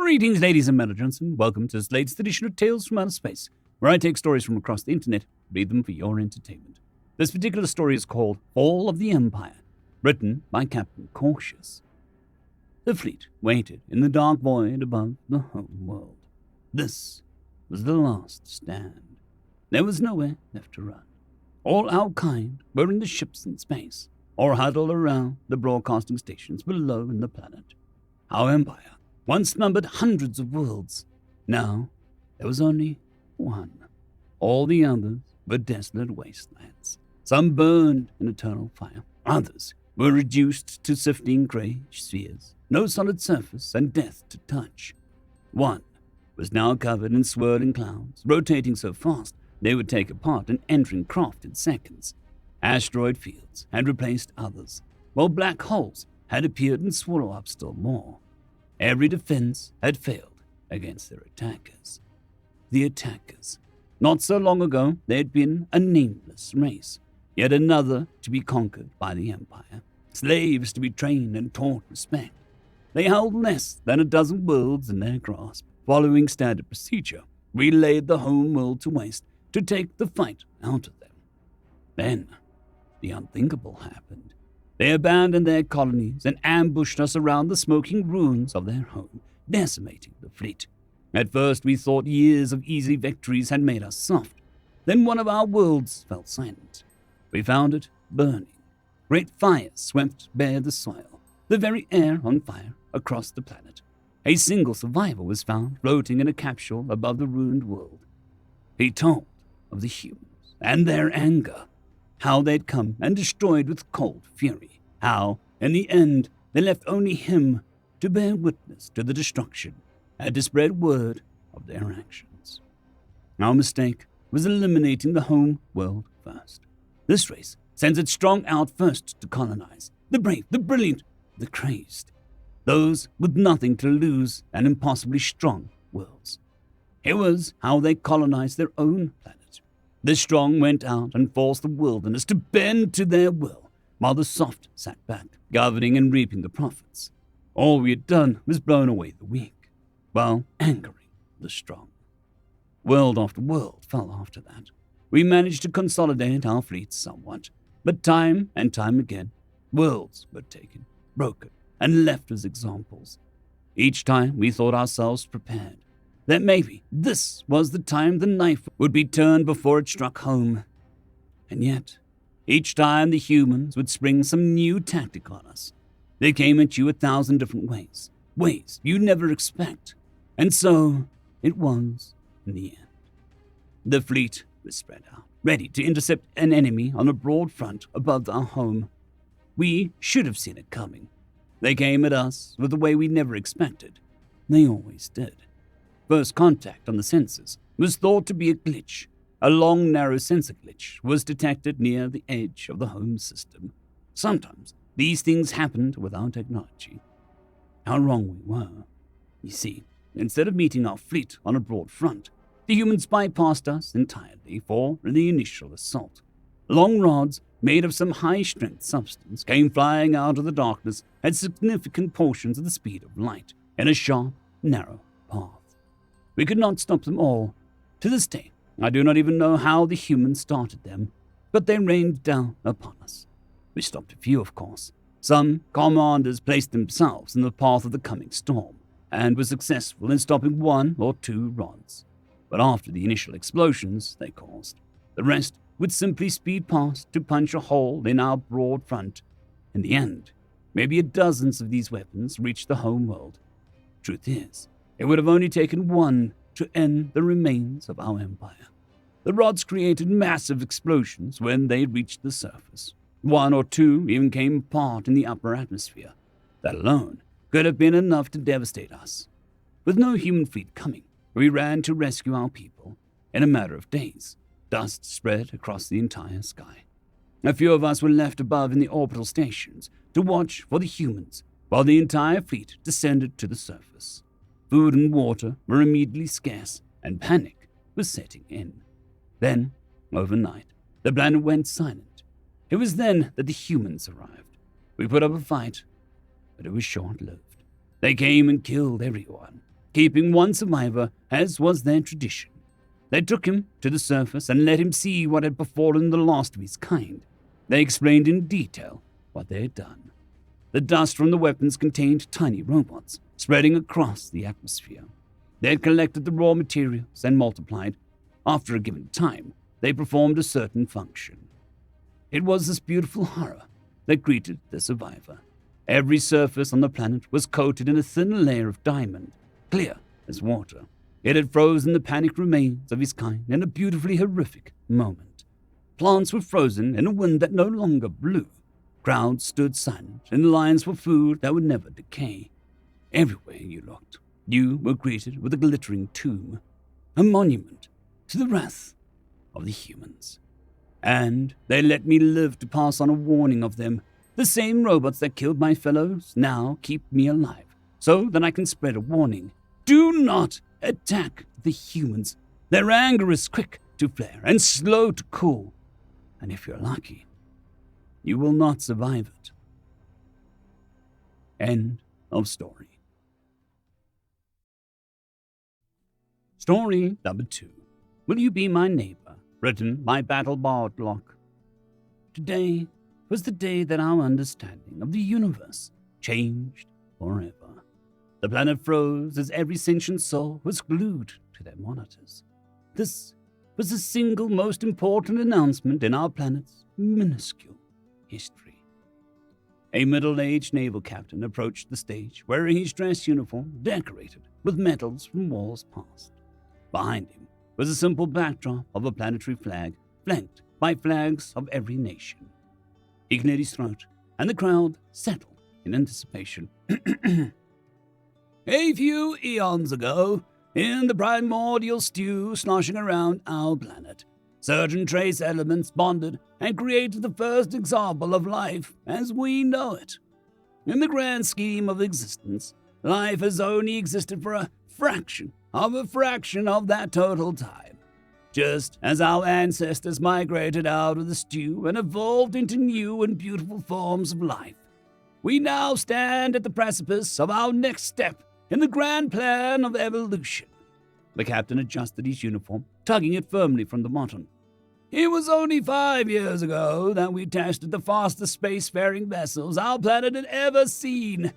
Greetings, ladies and gentlemen. Welcome to this latest edition of Tales from Outer Space, where I take stories from across the internet, read them for your entertainment. This particular story is called Fall of the Empire, written by Captain Cautious. The fleet waited in the dark void above the home world. This was the last stand. There was nowhere left to run. All our kind were in the ships in space, or huddled around the broadcasting stations below in the planet. Our empire once numbered hundreds of worlds. Now, there was only one. All the others were desolate wastelands. Some burned in eternal fire. Others were reduced to sifting grey spheres, no solid surface, and death to touch. One was now covered in swirling clouds, rotating so fast they would take apart an entering craft in seconds. Asteroid fields had replaced others, while black holes had appeared and swallowed up still more. Every defense had failed against their attackers. The attackers. Not so long ago, they had been a nameless race, yet another to be conquered by the Empire, slaves to be trained and taught respect. They held less than a dozen worlds in their grasp. Following standard procedure, we laid the home world to waste to take the fight out of them. Then, the unthinkable happened. They abandoned their colonies and ambushed us around the smoking ruins of their home, decimating the fleet. At first we thought years of easy victories had made us soft. Then one of our worlds fell silent. We found it burning. Great fires swept bare the soil, the very air on fire across the planet. A single survivor was found floating in a capsule above the ruined world. He told of the humans and their anger, how they'd come and destroyed with cold fury, how, in the end, they left only him to bear witness to the destruction and to spread word of their actions. Our mistake was eliminating the home world first. This race sends its strong out first to colonize, the brave, the brilliant, the crazed, those with nothing to lose and impossibly strong worlds. Here was how they colonized their own planet. The strong went out and forced the wilderness to bend to their will, while the soft sat back, governing and reaping the profits. All we had done was blown away the weak, while angering the strong. World after world fell after that. We managed to consolidate our fleets somewhat, but time and time again, worlds were taken, broken, and left as examples. Each time we thought ourselves prepared, that maybe this was the time the knife would be turned before it struck home. And yet, each time the humans would spring some new tactic on us. They came at you 1,000 different ways you never expect. And so, it was in the end. The fleet was spread out, ready to intercept an enemy on a broad front above our home. We should have seen it coming. They came at us with a way we never expected. They always did. First contact on the sensors was thought to be a glitch. A long, narrow sensor glitch was detected near the edge of the home system. Sometimes these things happened with our technology. How wrong we were. You see, instead of meeting our fleet on a broad front, the humans bypassed us entirely for the initial assault. Long rods made of some high-strength substance came flying out of the darkness at significant portions of the speed of light in a sharp, narrow path. We could not stop them all. To this day, I do not even know how the humans started them, but they rained down upon us. We stopped a few, of course. Some commanders placed themselves in the path of the coming storm, and were successful in stopping 1 or 2 rods. But after the initial explosions they caused, the rest would simply speed past to punch a hole in our broad front. In the end, maybe dozens of these weapons reached the home world. Truth is, it would have only taken one to end the remains of our empire. The rods created massive explosions when they reached the surface. 1 or 2 even came apart in the upper atmosphere. That alone could have been enough to devastate us. With no human fleet coming, we ran to rescue our people. In a matter of days, dust spread across the entire sky. A few of us were left above in the orbital stations to watch for the humans, while the entire fleet descended to the surface. Food and water were immediately scarce, and panic was setting in. Then, overnight, the planet went silent. It was then that the humans arrived. We put up a fight, but it was short-lived. They came and killed everyone. keeping one survivor as was their tradition. They took him to the surface and let him see what had befallen the last of his kind. They explained in detail what they had done. The dust from the weapons contained tiny robots, spreading across the atmosphere. They had collected the raw materials and multiplied. After a given time, they performed a certain function. It was this beautiful horror that greeted the survivor. Every surface on the planet was coated in a thin layer of diamond, clear as water. It had frozen the panicked remains of his kind in a beautifully horrific moment. Plants were frozen in a wind that no longer blew. Crowds stood silent in lines for food that would never decay. Everywhere you looked, you were greeted with a glittering tomb, a monument to the wrath of the humans. And they let me live to pass on a warning of them. The same robots that killed my fellows now keep me alive, so that I can spread a warning. Do not attack the humans. Their anger is quick to flare and slow to cool. And if you're lucky, you will not survive it. End of story. Story number 2. Will You Be My Neighbor? Written by Battlebardlock. Today was the day that our understanding of the universe changed forever. The planet froze as every sentient soul was glued to their monitors. This was the single most important announcement in our planet's minuscule history. A middle-aged naval captain approached the stage wearing his dress uniform decorated with medals from wars past. Behind him was a simple backdrop of a planetary flag flanked by flags of every nation. He cleared his throat, and the crowd settled in anticipation. A few eons ago, in the primordial stew sloshing around our planet, certain trace elements bonded and created the first example of life as we know it. In the grand scheme of existence, life has only existed for a fraction of that total time. Just as our ancestors migrated out of the stew and evolved into new and beautiful forms of life, we now stand at the precipice of our next step in the grand plan of evolution. The captain adjusted his uniform, tugging it firmly from the bottom. It was only 5 years ago that we tested the fastest spacefaring vessels our planet had ever seen.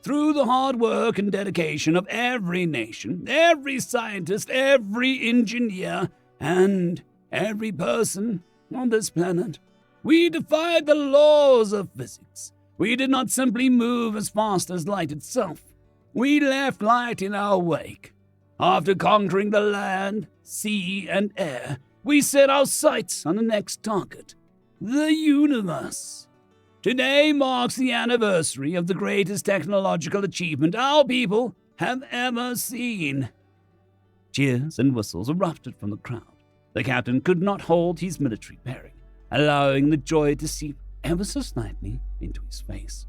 Through the hard work and dedication of every nation, every scientist, every engineer, and every person on this planet, we defied the laws of physics. We did not simply move as fast as light itself. We left light in our wake. After conquering the land, sea, and air, we set our sights on the next target, the universe. Today marks the anniversary of the greatest technological achievement our people have ever seen. Cheers and whistles erupted from the crowd. The captain could not hold his military bearing, allowing the joy to seep ever so slightly into his face.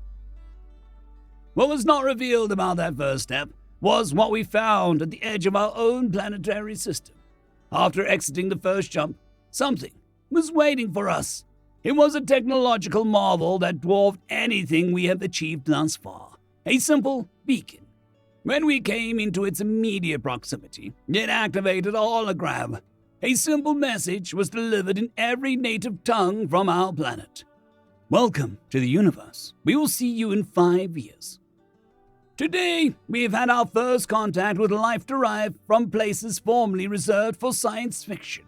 What was not revealed about that first step was what we found at the edge of our own planetary system. After exiting the first jump, something was waiting for us. It was a technological marvel that dwarfed anything we have achieved thus far. A simple beacon. When we came into its immediate proximity, it activated a hologram. A simple message was delivered in every native tongue from our planet. Welcome to the universe. We will see you in 5 years. Today, we have had our first contact with life derived from places formerly reserved for science fiction.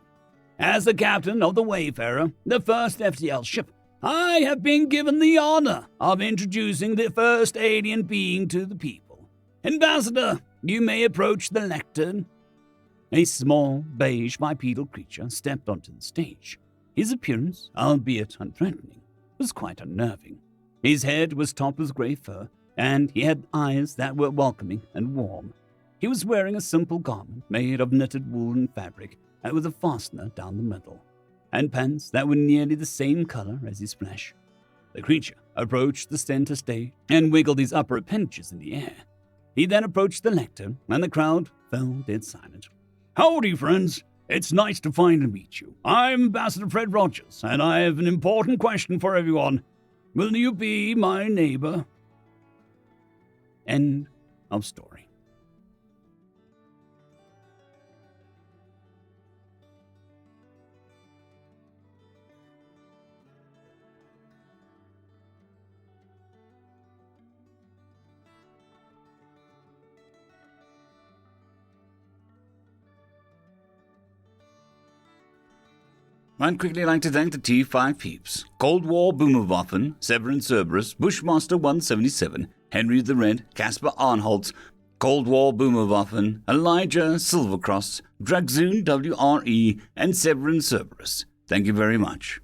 As the captain of the Wayfarer, the first FTL ship, I have been given the honor of introducing the first alien being to the people. Ambassador, you may approach the lectern. A small, beige bipedal creature stepped onto the stage. His appearance, albeit unthreatening, was quite unnerving. His head was topped with grey fur, and he had eyes that were welcoming and warm. He was wearing a simple garment made of knitted wool and fabric, and with a fastener down the middle, and pants that were nearly the same color as his flesh. The creature approached the center stage and wiggled his upper appendages in the air. He then approached the lectern, and the crowd fell dead silent. Howdy, friends. It's nice to finally meet you. I'm Ambassador Fred Rogers, and I have an important question for everyone. Will you be my neighbor? End of story. I'd quickly like to thank the T5 peeps: Cold War Boomerwaffen, Severin Cerberus, Bushmaster 177, Henry the Red, Caspar Arnholtz, Cold War Boomerwaffen, Elijah Silvercross, Dragzoon WRE, and Severin Cerberus. Thank you very much.